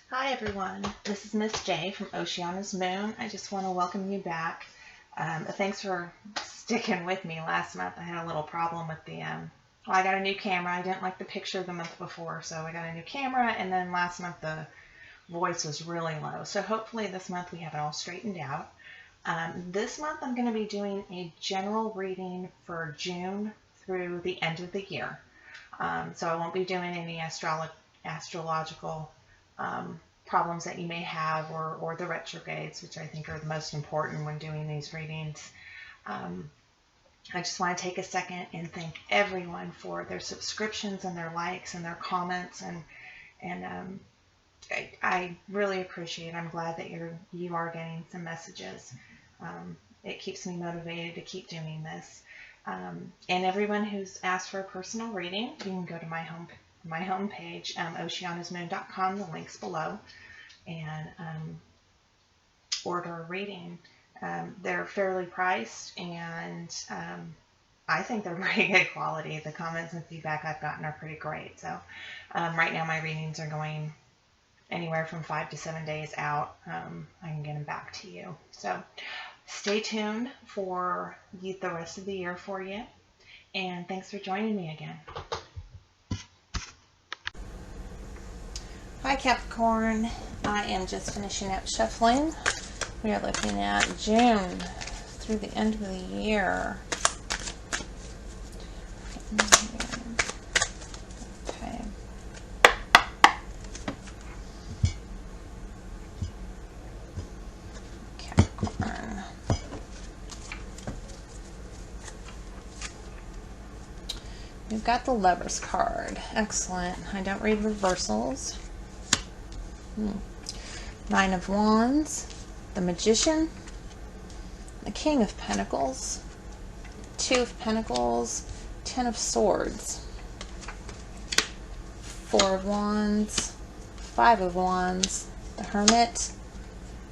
Hi everyone, this is Miss J from Oceana's Moon. I just want to welcome you back. Thanks for sticking with me last month. I had a little problem with well, I got a new camera. I didn't like the picture the month before, so I got a new camera, and then last month the voice was really low. So hopefully this month we have it all straightened out. This month I'm going to be doing a general reading for June through the end of the year. So I won't be doing any astrological problems that you may have, or the retrogrades, which I think are the most important when doing these readings. I just want to take a second and thank everyone for their subscriptions and their likes and their comments, and I really appreciate it. I'm glad that you are getting some messages. It keeps me motivated to keep doing this. And everyone who's asked for a personal reading, you can go to my homepage, oceanasmoon.com, the link's below, and order a reading. They're fairly priced, and I think they're pretty good quality. The comments and feedback I've gotten are pretty great. So right now my readings are going anywhere from 5 to 7 days out. I can get them back to you. So stay tuned for the rest of the year for you, and thanks for joining me again. Hi Capricorn, I am just finishing up shuffling. We are looking at June through the end of the year. Okay. Capricorn. We've got the Lover's card. Excellent. I don't read reversals. Nine of Wands, the Magician, the King of Pentacles, Two of Pentacles, Ten of Swords, Four of Wands, Five of Wands, the Hermit,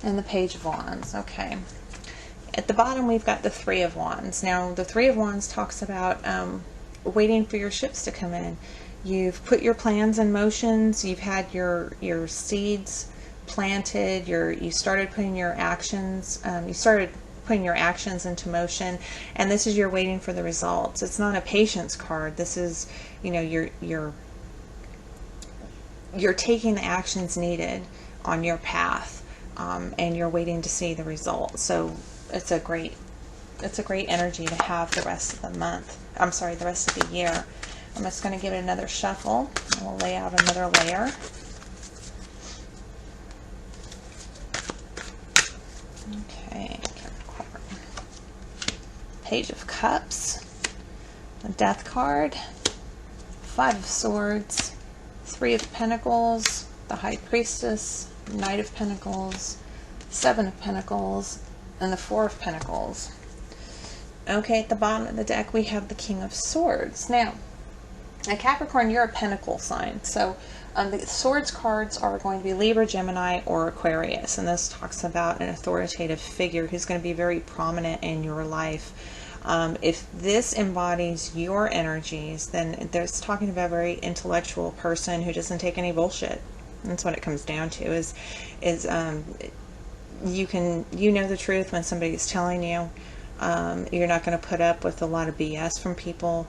and the Page of Wands. Okay. At the bottom we've got the Three of Wands. Now the Three of Wands talks about waiting for your ships to come in. You've put your plans in motions. You've had your seeds planted. You started putting your actions. You started putting your actions into motion, and this is you're waiting for the results. It's not a patience card. This is, you're taking the actions needed on your path, and you're waiting to see the results. So it's a great energy to have the rest of the month. I'm sorry, the rest of the year. I'm just going to give it another shuffle, and we'll lay out another layer. Okay, Capricorn. Page of Cups, the Death card, Five of Swords, Three of Pentacles, the High Priestess, Knight of Pentacles, Seven of Pentacles, and the Four of Pentacles. Okay, at the bottom of the deck we have the King of Swords. Now Capricorn, you're a Pentacle sign, so the Swords cards are going to be Libra, Gemini, or Aquarius, and this talks about an authoritative figure who's going to be very prominent in your life. If this embodies your energies, then there's talking about a very intellectual person who doesn't take any bullshit. That's what it comes down to. Is you know the truth when somebody's telling you. You're not going to put up with a lot of BS from people.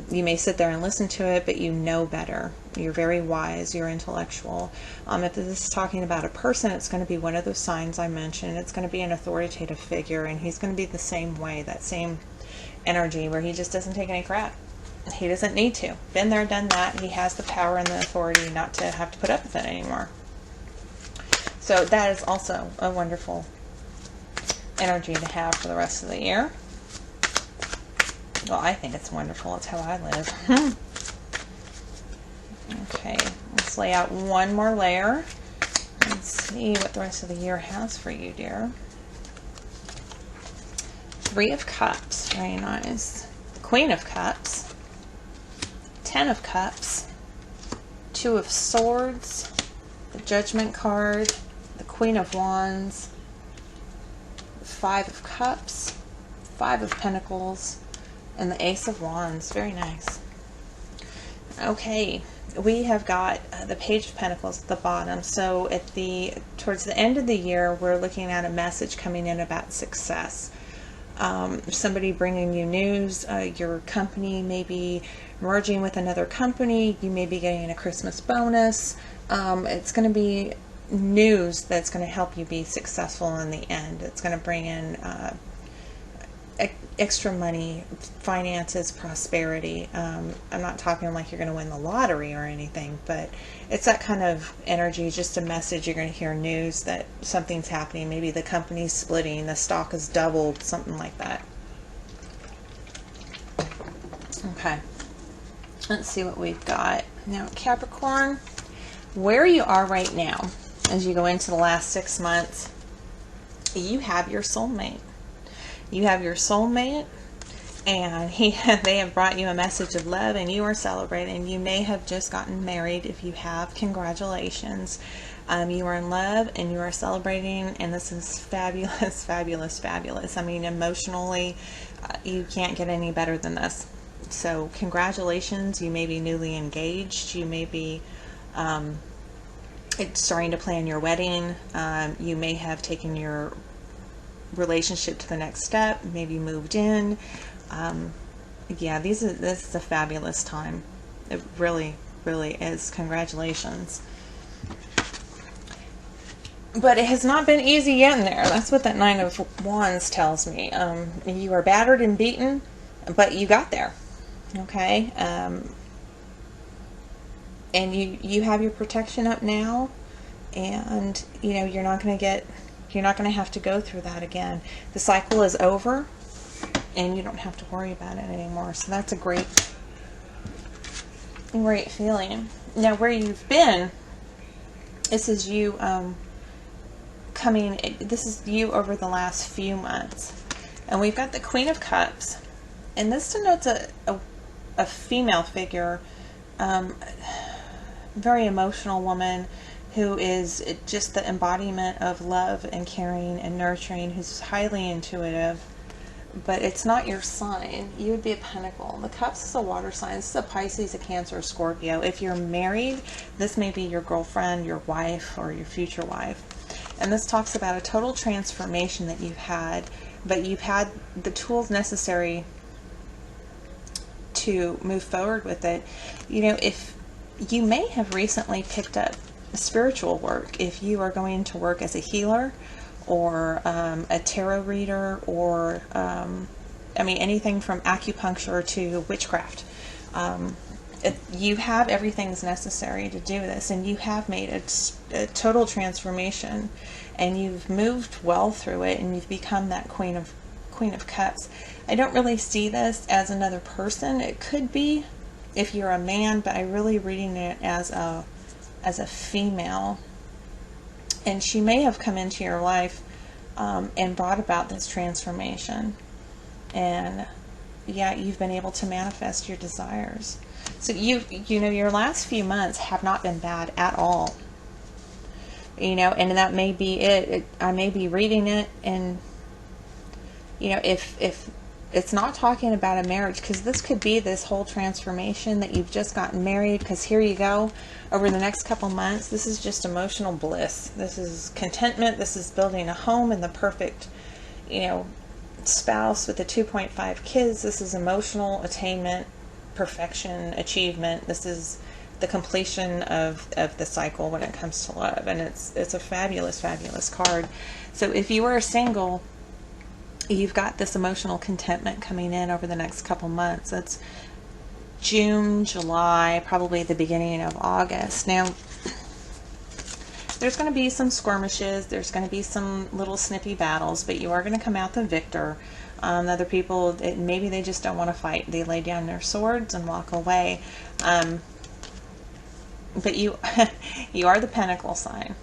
You may sit there and listen to it, but you know better. You're very wise. You're intellectual. If this is talking about a person, it's going to be one of those signs I mentioned. It's going to be an authoritative figure, and he's going to be the same way, that same energy where he just doesn't take any crap. He doesn't need to. Been there, done that. He has the power and the authority not to have to put up with it anymore. So that is also a wonderful energy to have for the rest of the year. Well, I think it's wonderful. It's how I live. Okay, let's lay out one more layer and see what the rest of the year has for you, dear. Three of Cups, very nice. Queen of Cups, Ten of Cups, Two of Swords, the Judgment card, the Queen of Wands, Five of Cups, Five of Pentacles, and the Ace of Wands. Very nice. Okay, we have got the Page of Pentacles at the bottom. So towards the end of the year, we're looking at a message coming in about success. Somebody bringing you news. Your company may be merging with another company. You may be getting a Christmas bonus. It's going to be news that's going to help you be successful in the end. It's going to bring in extra money, finances, prosperity. I'm not talking like you're going to win the lottery or anything, but it's that kind of energy, just a message. You're going to hear news that something's happening. Maybe the company's splitting, the stock has doubled, something like that. Okay, let's see what we've got. Now, Capricorn, where you are right now, as you go into the last 6 months, you have your soulmate. You have your soulmate, and they have brought you a message of love, and you are celebrating. You may have just gotten married. If you have, congratulations. You are in love, and you are celebrating, and this is fabulous, fabulous, fabulous. I mean, emotionally, you can't get any better than this. So congratulations. You may be newly engaged. You may be starting to plan your wedding. You may have taken your relationship to the next step, maybe moved in. Yeah, this is a fabulous time. It really, really is. Congratulations. But it has not been easy getting there. That's what that Nine of Wands tells me. You are battered and beaten, but you got there. Okay? And you have your protection up now, and you're not going to have to go through that again. The cycle is over, and you don't have to worry about it anymore. So that's a great feeling. Now, where you've been, this is you this is you over the last few months. And we've got the Queen of Cups, and this denotes a female figure, very emotional woman, who is just the embodiment of love and caring and nurturing, who's highly intuitive. But it's not your sign. You would be a Pentacle. The Cups is a water sign. This is a Pisces, a Cancer, a Scorpio. If you're married, this may be your girlfriend, your wife, or your future wife. And this talks about a total transformation that you've had, but you've had the tools necessary to move forward with it. If you may have recently picked up spiritual work, if you are going to work as a healer or a tarot reader, or anything from acupuncture to witchcraft. You have everything's necessary to do this, and you have made a total transformation, and you've moved well through it, and you've become that Queen of Cups. I don't really see this as another person. It could be if you're a man, but I'm really reading it as a female, and she may have come into your life and brought about this transformation, and yeah, you've been able to manifest your desires. So your last few months have not been bad at all, and that may be it. I may be reading it, and if it's not talking about a marriage, because this could be this whole transformation that you've just gotten married, because here you go, over the next couple months, this is just emotional bliss. This is contentment. This is building a home and the perfect, spouse with the 2.5 kids. This is emotional attainment, perfection, achievement. This is the completion of the cycle when it comes to love, and it's a fabulous, fabulous card. So if you are single, you've got this emotional contentment coming in over the next couple months. That's June, July, probably the beginning of August. Now, there's going to be some skirmishes. There's going to be some little snippy battles, but you are going to come out the victor. Other people, maybe they just don't want to fight. They lay down their swords and walk away. But you are the Pentacle sign.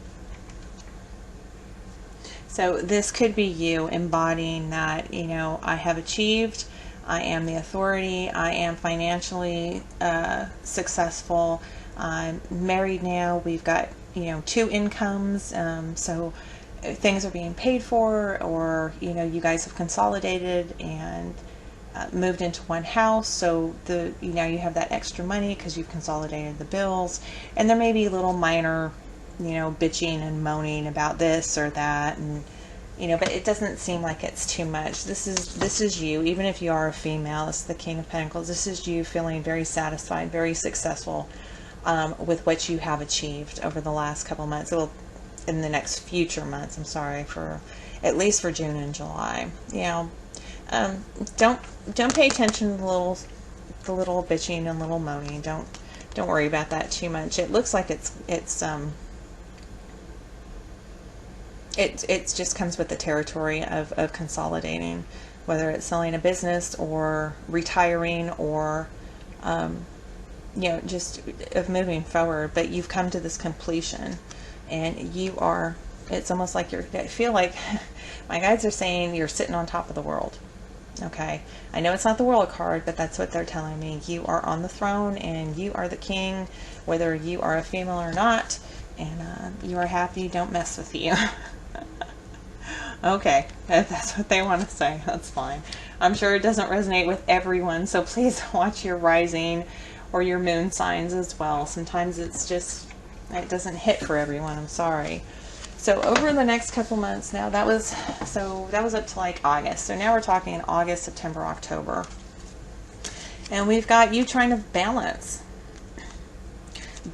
So this could be you embodying that, I have achieved, I am the authority, I am financially successful, I'm married now, we've got, 2 incomes, so things are being paid for, or, you guys have consolidated, and moved into one house, so now you have that extra money because you've consolidated the bills, and there may be little minor, bitching and moaning about this or that, and but it doesn't seem like it's too much. This is you, even if you are a female. This is the King of Pentacles. This is you feeling very satisfied, very successful with what you have achieved over the last couple months. Well, in the next future months, I'm sorry, for at least for June and July. Don't pay attention to the little bitching and little moaning. Don't worry about that too much. It looks like it just comes with the territory of consolidating, whether it's selling a business or retiring or just of moving forward. But you've come to this completion, and it's almost like I feel like my guides are saying you're sitting on top of the world. Okay, I know it's not the World card, but that's what they're telling me. You are on the throne and you are the king, whether you are a female or not, and you are happy. Don't mess with you. Okay, if that's what they want to say, that's fine. I'm sure it doesn't resonate with everyone, so please watch your rising or your moon signs as well. Sometimes it doesn't hit for everyone. I'm sorry. So over the next couple months now, that was up to like August. So now we're talking August, September, October. And we've got you trying to balance.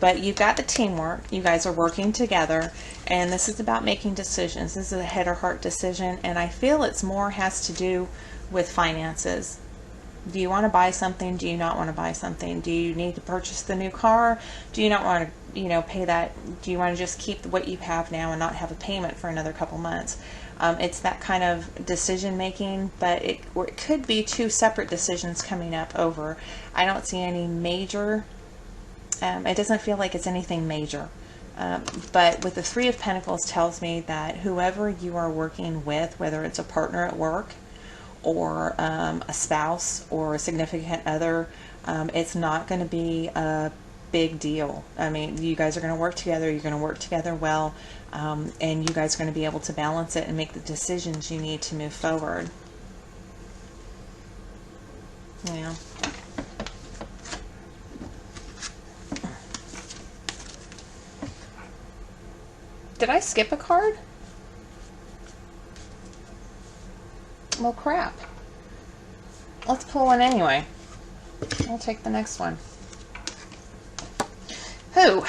But you've got the teamwork. You guys are working together. And this is about making decisions. This is a head or heart decision. And I feel it's more has to do with finances. Do you want to buy something? Do you not want to buy something? Do you need to purchase the new car? Do you not want to, pay that? Do you want to just keep what you have now and not have a payment for another couple months? It's that kind of decision making, but it could be two separate decisions coming up over. I don't see any major. It doesn't feel like it's anything major. But with the Three of Pentacles tells me that whoever you are working with, whether it's a partner at work, or a spouse or a significant other, it's not going to be a big deal. I mean, you guys are going to work together. You're going to work together well, and you guys are going to be able to balance it and make the decisions you need to move forward. Yeah. Did I skip a card? Well, crap. Let's pull one anyway. I'll take the next one. Who?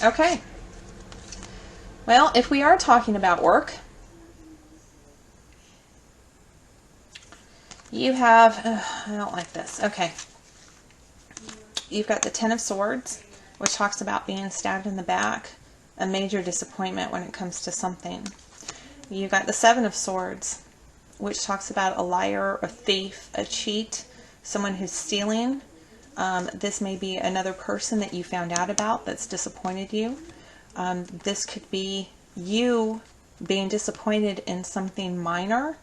Okay. Well, if we are talking about work, you have, I don't like this. Okay. You've got the Ten of Swords, which talks about being stabbed in the back, a major disappointment when it comes to something. You've got the Seven of Swords, which talks about a liar, a thief, a cheat, someone who's stealing. This may be another person that you found out about that's disappointed you. This could be you being disappointed in something minor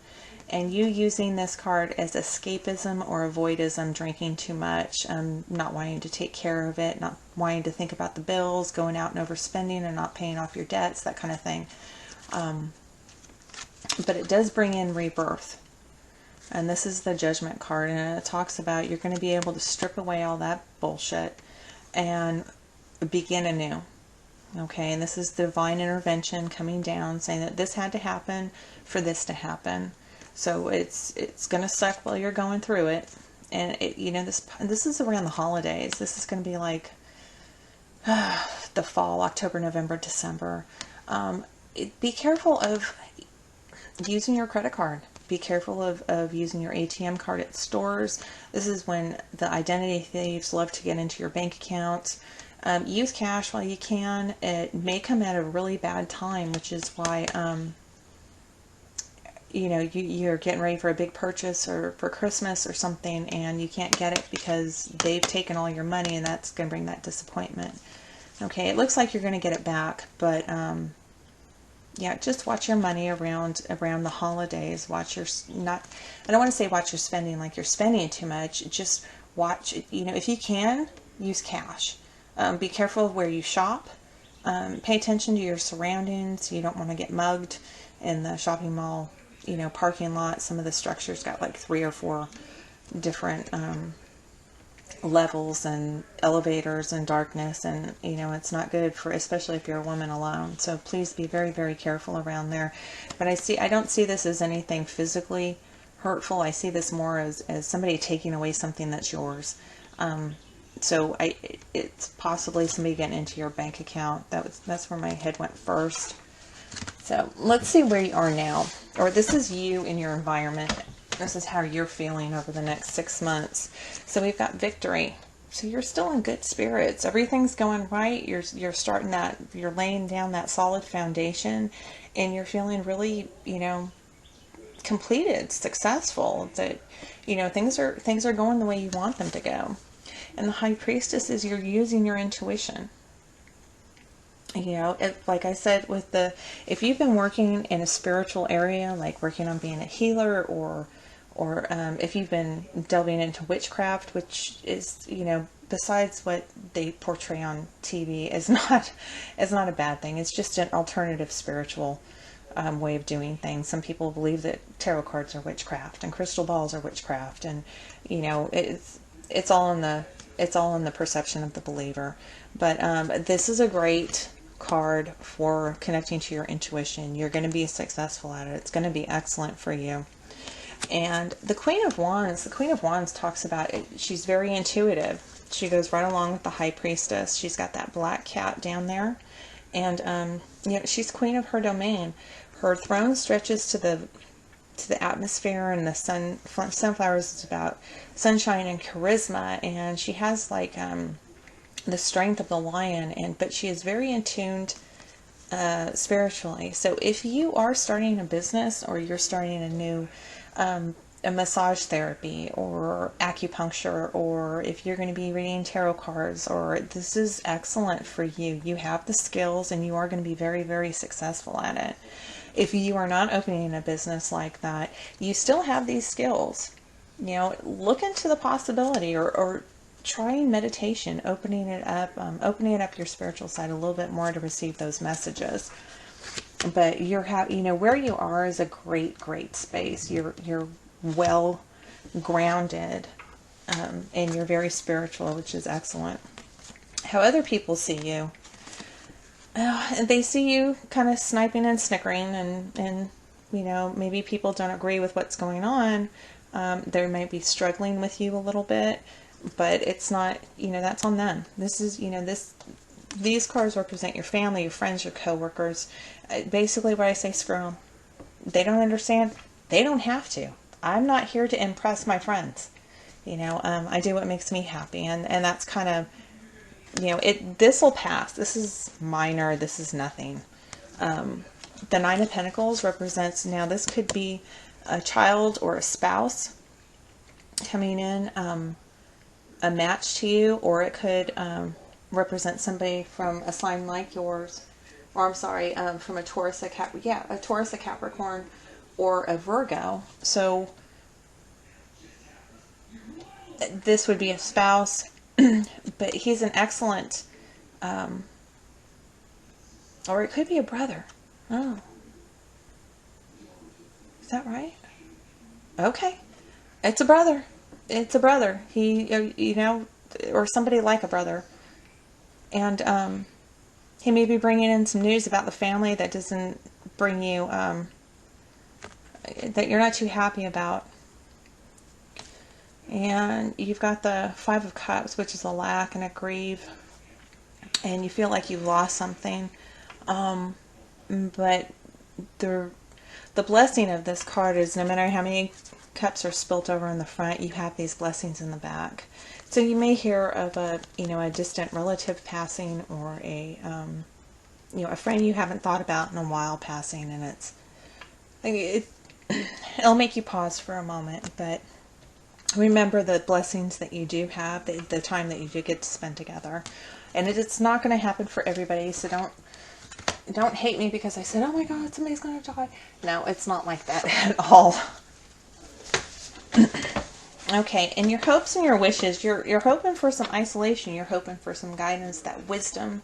and you using this card as escapism or avoidism, drinking too much, not wanting to take care of it, not wanting to think about the bills, going out and overspending and not paying off your debts, that kind of thing. But it does bring in rebirth. And this is the Judgment card, and it talks about you're going to be able to strip away all that bullshit and begin anew. Okay, and this is divine intervention coming down, saying that this had to happen for this to happen. So it's going to suck while you're going through it. And this is around the holidays. This is going to be like the fall, October, November, December. Be careful of using your credit card. Be careful of using your ATM card at stores. This is when the identity thieves love to get into your bank account. Use cash while you can. It may come at a really bad time, which is why you're getting ready for a big purchase or for Christmas or something, and you can't get it because they've taken all your money, and that's going to bring that disappointment. Okay, it looks like you're going to get it back, but yeah, just watch your money around the holidays. Watch your I don't want to say watch your spending like you're spending too much. Just watch. If you can, use cash. Be careful of where you shop. Pay attention to your surroundings. You don't want to get mugged. in the shopping mall, you know, parking lot. Some of the structures got like 3 or 4 different levels and elevators and darkness, and you know, it's not good for, especially if you're a woman alone. So please be very, very careful around there. But I don't see this as anything physically hurtful. I see this more as somebody taking away something that's yours. So it's possibly somebody getting into your bank account. That's where my head went first. So let's see where you are now, or this is you in your environment. This is how you're feeling over the next 6 months. So we've got victory. So you're still in good spirits. Everything's going right. You're starting that, you're laying down that solid foundation, and you're feeling really, you know, completed, successful. That, you know, things are going the way you want them to go. And the High Priestess is you're using your intuition. You know, like I said, if you've been working in a spiritual area, like working on being a healer, or if you've been delving into witchcraft, which is, you know, besides what they portray on TV, is not a bad thing. It's just an alternative spiritual way of doing things. Some people believe that tarot cards are witchcraft and crystal balls are witchcraft, and you know, it's all in the perception of the believer. But this is a great card for connecting to your intuition. You're going to be successful at it. It's going to be excellent for you. And the Queen of Wands talks about it. She's very intuitive. She goes right along with the High Priestess. She's got that black cat down there, and you know, she's queen of her domain. Her throne stretches to the atmosphere, and the sunflowers is about sunshine and charisma, and she has like the strength of the lion, but she is very in tuned spiritually. So if you are starting a business, or you're starting a new a massage therapy or acupuncture, or if you're going to be reading tarot cards, or this is excellent for you. You have the skills, and you are going to be very, very successful at it. If you are not opening a business like that, you still have these skills. You know, look into the possibility, or trying meditation, opening up your spiritual side a little bit more to receive those messages. But you know, where you are is a great, great space. You're well grounded, and you're very spiritual, which is excellent. How other people see you, they see you kind of sniping and snickering, and you know, maybe people don't agree with what's going on. They might be struggling with you a little bit, but it's not, you know, that's on them. This is, you know, these cards represent your family, your friends, your coworkers. Basically, what I say, screw them. They don't understand. They don't have to. I'm not here to impress my friends. You know, I do what makes me happy, and that's kind of, you know, this will pass. This is minor. This is nothing. The Nine of Pentacles represents, now this could be a child or a spouse coming in, a match to you, or it could represent somebody from a sign like yours, or I'm sorry, from a Taurus, a Capricorn, or a Virgo. So this would be a spouse, but he's an excellent, or it could be a brother. Oh, is that right? Okay, it's a brother. It's a brother. He, you know, or somebody like a brother. And he may be bringing in some news about the family that doesn't bring you, that you're not too happy about. And you've got the Five of Cups, which is a lack and a grieve. And you feel like you've lost something. But the blessing of this card is, no matter how many cups are spilt over in the front, you have these blessings in the back. So you may hear of a distant relative passing, or a friend you haven't thought about in a while passing, and it'll make you pause for a moment. But remember the blessings that you do have, the time that you do get to spend together, and it's not going to happen for everybody. So don't hate me because I said, oh my God, somebody's going to die. No, it's not like that at all. Okay, and your hopes and your wishes, you're hoping for some isolation, you're hoping for some guidance, that wisdom,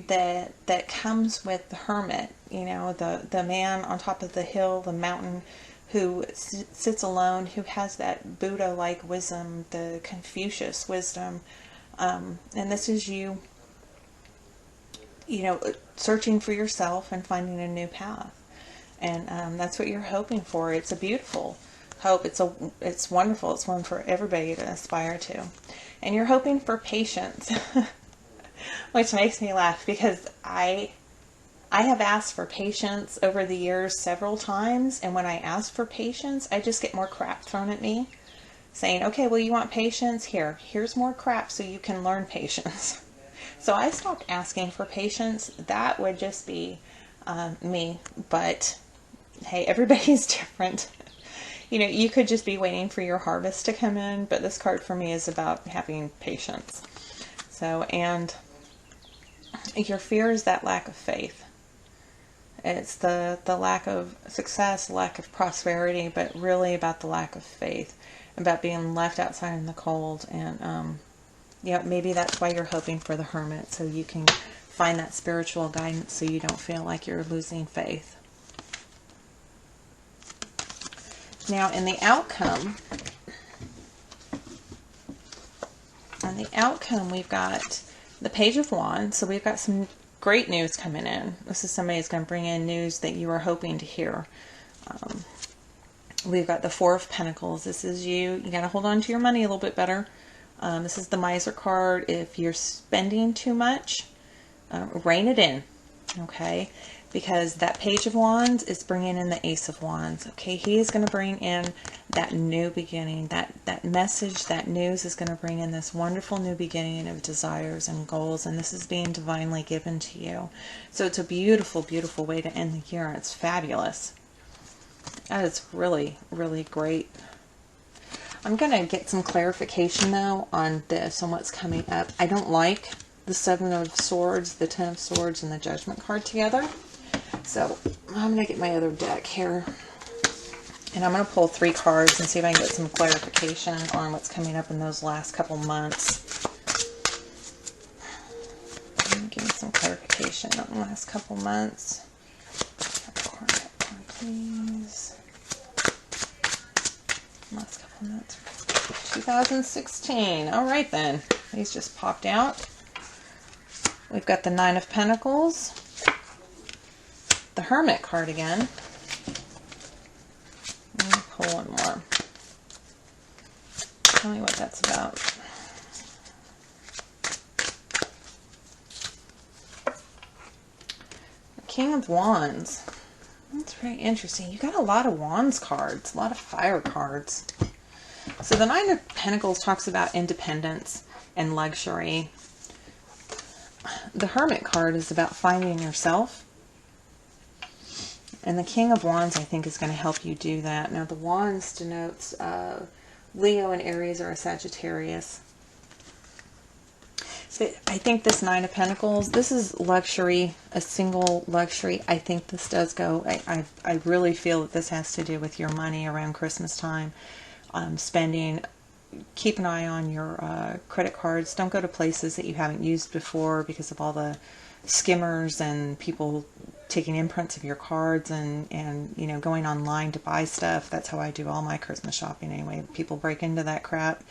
that comes with the hermit, you know, the man on top of the hill, the mountain, who sits alone, who has that Buddha-like wisdom, the Confucius wisdom. And this is you, you know, searching for yourself and finding a new path. And that's what you're hoping for. It's a beautiful hope. It's wonderful. It's one for everybody to aspire to. And you're hoping for patience, which makes me laugh, because I have asked for patience over the years several times, and when I ask for patience, I just get more crap thrown at me, saying, okay, well, you want patience? Here's more crap so you can learn patience. So I stopped asking for patience. That would just be me, but hey, everybody's different. You know, you could just be waiting for your harvest to come in, but this card for me is about having patience. So, and your fear is that lack of faith. It's the lack of success, lack of prosperity, but really about the lack of faith, about being left outside in the cold. And yeah, maybe that's why you're hoping for the hermit, so you can find that spiritual guidance, so you don't feel like you're losing faith. Now, in the outcome, we've got the Page of Wands. So we've got some great news coming in. This is somebody who's going to bring in news that you are hoping to hear. We've got the Four of Pentacles. This is you. You got to hold on to your money a little bit better. This is the Miser card. If you're spending too much, rein it in. Okay? Because that Page of Wands is bringing in the Ace of Wands. Okay, he is going to bring in that new beginning. That message, that news is going to bring in this wonderful new beginning of desires and goals. And this is being divinely given to you. So it's a beautiful, beautiful way to end the year. It's fabulous. That is really, really great. I'm going to get some clarification though on this, on what's coming up. I don't like the Seven of Swords, the Ten of Swords, and the Judgment card together. So I'm going to get my other deck here, and I'm going to pull 3 cards and see if I can get some clarification on what's coming up in those last couple months. Give me some clarification on the last couple months. Capricorn, please. Last couple months. 2016. All right then. These just popped out. We've got the Nine of Pentacles. The Hermit card again. Let me pull one more. Tell me what that's about. The King of Wands. That's very interesting. You got a lot of Wands cards, a lot of fire cards. So the Nine of Pentacles talks about independence and luxury. The Hermit card is about finding yourself. And the King of Wands, I think, is going to help you do that. Now, the Wands denotes Leo and Aries or a Sagittarius. So I think this Nine of Pentacles, this is luxury, a single luxury. I think this does go, I really feel that this has to do with your money around Christmas time. Spending, keep an eye on your credit cards. Don't go to places that you haven't used before because of all the skimmers and people taking imprints of your cards and you know, going online to buy stuff. That's how I do all my Christmas shopping anyway. People break into that crap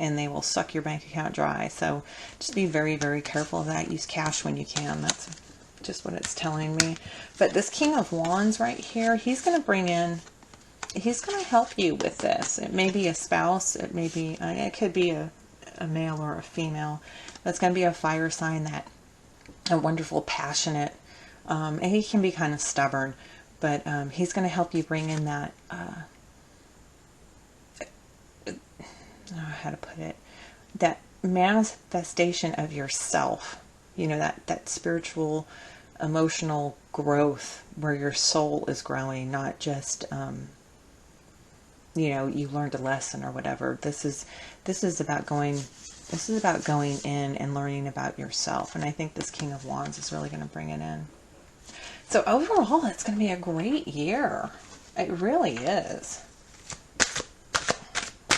and they will suck your bank account dry. So just be very, very careful of that. Use cash when you can. That's just what it's telling me. But this King of Wands right here, he's going to bring in, he's going to help you with this. It may be a spouse. It may be, it could be a male or a female. That's going to be a fire sign, that a wonderful, passionate, and he can be kind of stubborn, but he's going to help you bring in that, how to put it, that manifestation of yourself, you know, that spiritual, emotional growth where your soul is growing, not just, you know, you learned a lesson or whatever. This is about going in and learning about yourself. And I think this King of Wands is really going to bring it in. So overall, it's going to be a great year. It really is.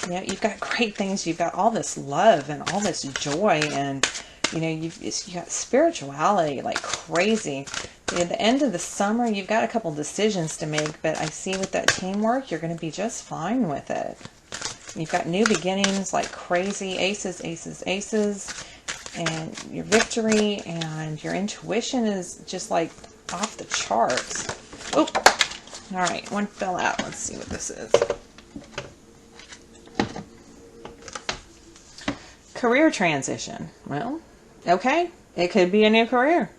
Yeah, you've got great things. You've got all this love and all this joy and You know, you got spirituality like crazy. At the end of the summer, you've got a couple decisions to make, but I see with that teamwork, you're going to be just fine with it. You've got new beginnings like crazy, aces, aces, aces, and your victory and your intuition is just like off the charts. Oh, all right, one fell out. Let's see what this is. Career transition. Well, okay, it could be a new career.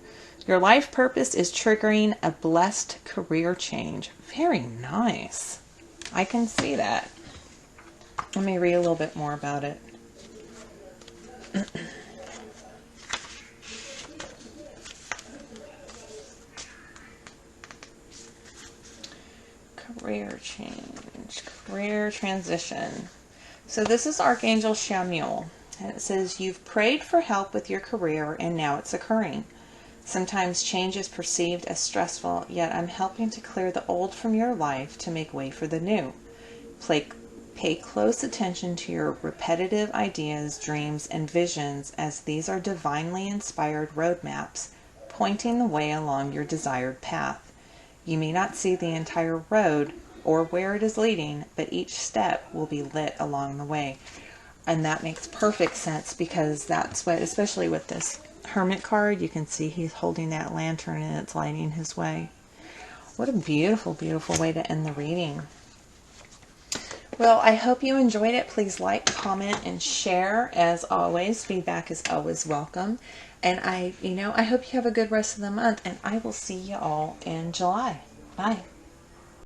Your life purpose is triggering a blessed career change. Very nice. I can see that. Let me read a little bit more about it. Career change, career transition. So this is Archangel Shamuel. And it says, you've prayed for help with your career and now it's occurring. Sometimes change is perceived as stressful, yet I'm helping to clear the old from your life to make way for the new. Pay close attention to your repetitive ideas, dreams, and visions, as these are divinely inspired roadmaps, pointing the way along your desired path. You may not see the entire road or where it is leading, but each step will be lit along the way. And that makes perfect sense, because that's what, especially with this Hermit card, you can see he's holding that lantern and it's lighting his way. What a beautiful, beautiful way to end the reading. Well, I hope you enjoyed it. Please like, comment, and share. As always, feedback is always welcome. And I hope you have a good rest of the month, and I will see you all in July. Bye.